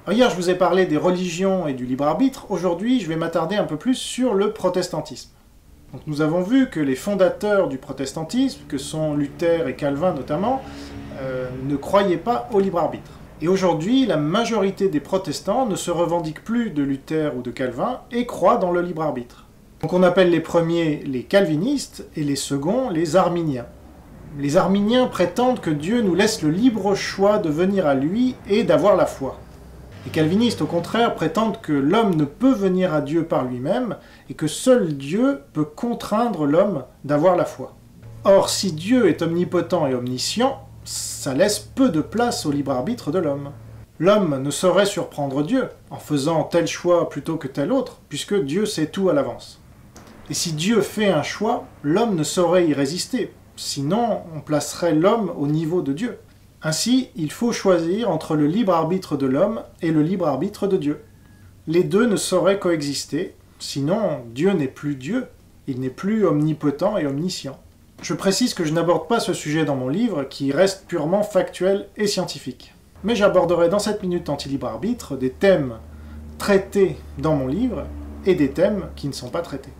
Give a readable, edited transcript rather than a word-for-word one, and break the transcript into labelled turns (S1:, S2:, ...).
S1: Alors hier, je vous ai parlé des religions et du libre arbitre. Aujourd'hui, je vais m'attarder un peu plus sur le protestantisme. Donc, nous avons vu que les fondateurs du protestantisme, que sont Luther et Calvin notamment, ne croyaient pas au libre arbitre. Et aujourd'hui, la majorité des protestants ne se revendiquent plus de Luther ou de Calvin et croient dans le libre arbitre. Donc on appelle les premiers les calvinistes et les seconds les arminiens. Les arminiens prétendent que Dieu nous laisse le libre choix de venir à lui et d'avoir la foi. Les calvinistes, au contraire, prétendent que l'homme ne peut venir à Dieu par lui-même et que seul Dieu peut contraindre l'homme d'avoir la foi. Or, si Dieu est omnipotent et omniscient, ça laisse peu de place au libre arbitre de l'homme. L'homme ne saurait surprendre Dieu en faisant tel choix plutôt que tel autre, puisque Dieu sait tout à l'avance. Et si Dieu fait un choix, l'homme ne saurait y résister, sinon on placerait l'homme au niveau de Dieu. Ainsi, il faut choisir entre le libre arbitre de l'homme et le libre arbitre de Dieu. Les deux ne sauraient coexister, sinon Dieu n'est plus Dieu, il n'est plus omnipotent et omniscient. Je précise que je n'aborde pas ce sujet dans mon livre, qui reste purement factuel et scientifique. Mais j'aborderai dans cette minute anti-libre arbitre des thèmes traités dans mon livre et des thèmes qui ne sont pas traités.